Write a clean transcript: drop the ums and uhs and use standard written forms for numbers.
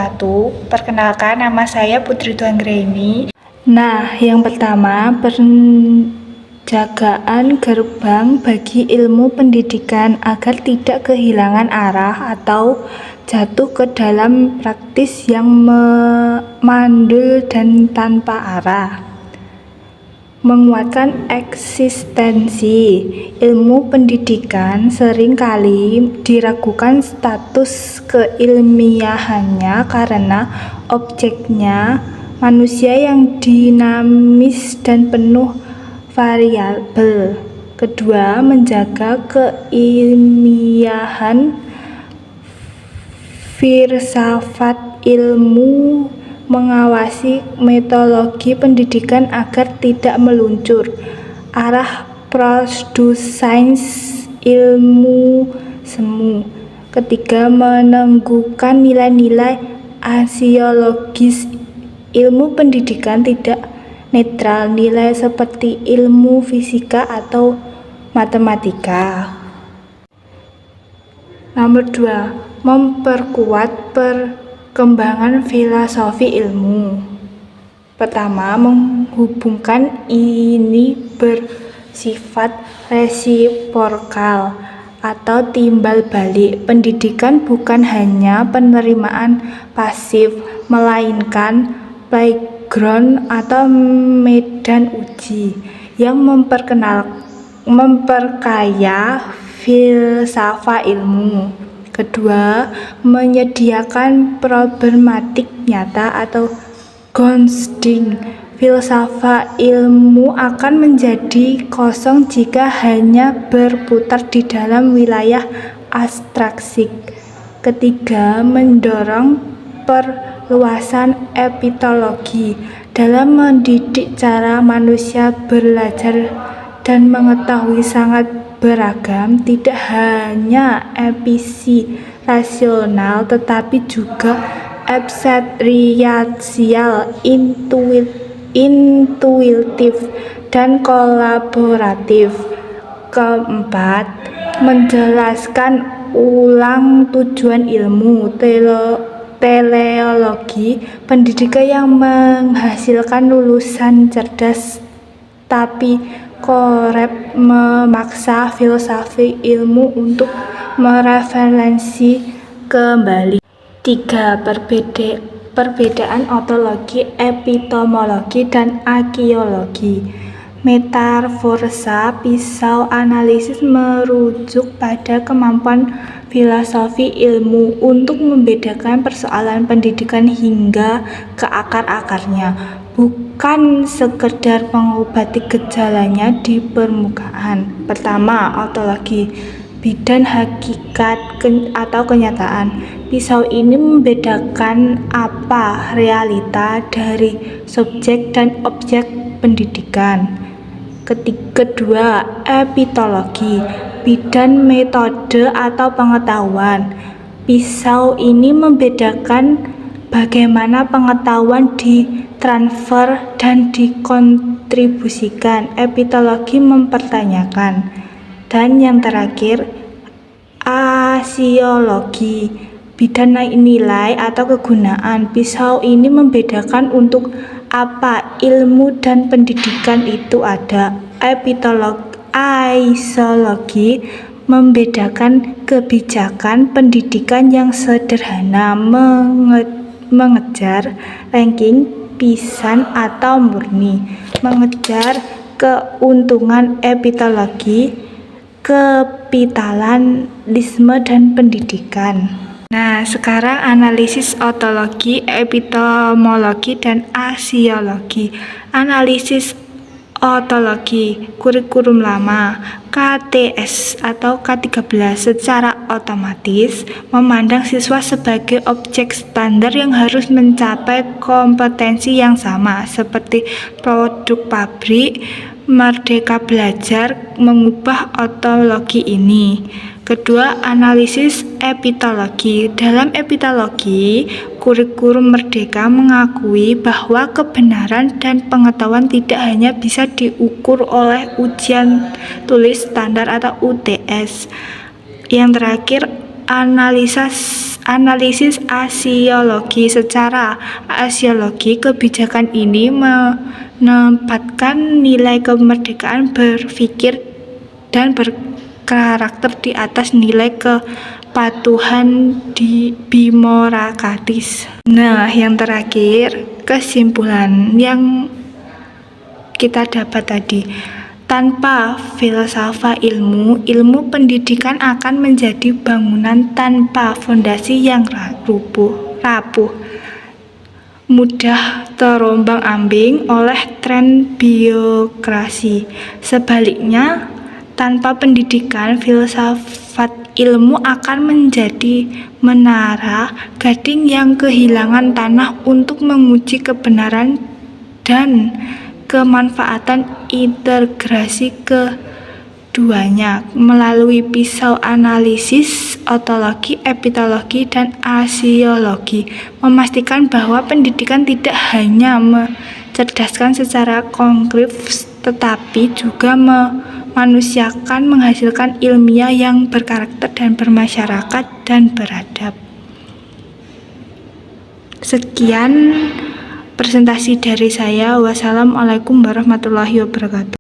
Perkenalkan, nama saya Putri Tuanggraini. Nah, yang pertama, penjagaan gerbang bagi ilmu pendidikan agar tidak kehilangan arah atau jatuh ke dalam praktis yang mandul dan tanpa arah. Menguatkan eksistensi ilmu pendidikan, seringkali diragukan status keilmiahannya karena objeknya manusia yang dinamis dan penuh variabel. Kedua, menjaga keilmiahan filsafat ilmu, mengawasi metodologi pendidikan agar tidak meluncur arah pseudosains ilmu semu. Ketiga, meneguhkan nilai-nilai aksiologis ilmu pendidikan tidak netral, nilai seperti ilmu fisika atau matematika. Nomor 2, memperkuat perkembangan filosofi ilmu. Pertama, menghubungkan ini bersifat resiprokal atau timbal balik. Pendidikan bukan hanya penerimaan pasif, melainkan playground atau medan uji yang memperkaya filsafat ilmu. Kedua, menyediakan problematik nyata atau grounding. Filsafat ilmu akan menjadi kosong jika hanya berputar di dalam wilayah abstraksi. Ketiga, mendorong perluasan epistemologi dalam mendidik. Cara manusia belajar dan mengetahui sangat beragam, tidak hanya empiris rasional tetapi juga eksperiencial, intuitif, dan kolaboratif. Keempat, menjelaskan ulang tujuan ilmu teleologi pendidikan yang menghasilkan lulusan cerdas tapi korep, memaksa filsafat ilmu untuk mereferensi kembali. 3. Perbedaan ontologi, epistemologi, dan arkeologi. Metaforsa pisau analisis merujuk pada kemampuan filosofi ilmu untuk membedakan persoalan pendidikan hingga ke akar-akarnya, bukan sekedar mengobati gejalanya di permukaan. Pertama, ontologi, bidang hakikat atau kenyataan. Pisau ini membedakan apa realita dari subjek dan objek pendidikan. Kedua, epistemologi, bidang metode atau pengetahuan. Pisau ini membedakan bagaimana pengetahuan ditransfer dan dikontribusikan. Epistemologi mempertanyakan. Dan yang terakhir, aksiologi, bidang nilai atau kegunaan. Pisau ini membedakan untuk apa ilmu dan pendidikan itu ada. Aksiologi membedakan kebijakan pendidikan yang sederhana, mengejar ranking pisan atau murni, mengejar keuntungan. Epistemologi, kapitalisme, dan pendidikan. Nah, sekarang analisis ontologi, epistemologi, dan aksiologi. Analisis ontologi, kurikulum lama KTS atau K13 secara otomatis memandang siswa sebagai objek standar yang harus mencapai kompetensi yang sama seperti produk pabrik. Merdeka Belajar mengubah ontologi ini. Kedua, analisis epistemologi. Dalam epistemologi, kurikulum Merdeka mengakui bahwa kebenaran dan pengetahuan tidak hanya bisa diukur oleh ujian tulis standar atau UTS. Yang terakhir, Analisis asiologi. Secara asiologi, kebijakan ini menempatkan nilai kemerdekaan berpikir dan berkarakter di atas nilai kepatuhan bimorakatis. Nah, yang terakhir, kesimpulan yang kita dapat tadi. Tanpa filsafat ilmu pendidikan akan menjadi bangunan tanpa fondasi yang rapuh, mudah terombang-ambing oleh tren birokrasi. Sebaliknya, tanpa pendidikan, filsafat ilmu akan menjadi menara gading yang kehilangan tanah untuk menguji kebenaran dan kemanfaatan integrasi keduanya melalui pisau analisis, ontologi, epistemologi, dan asiologi, memastikan bahwa pendidikan tidak hanya mencerdaskan secara konkret tetapi juga memanusiakan, menghasilkan ilmiah yang berkarakter dan bermasyarakat dan beradab. Sekian presentasi dari saya. Wassalamualaikum warahmatullahi wabarakatuh.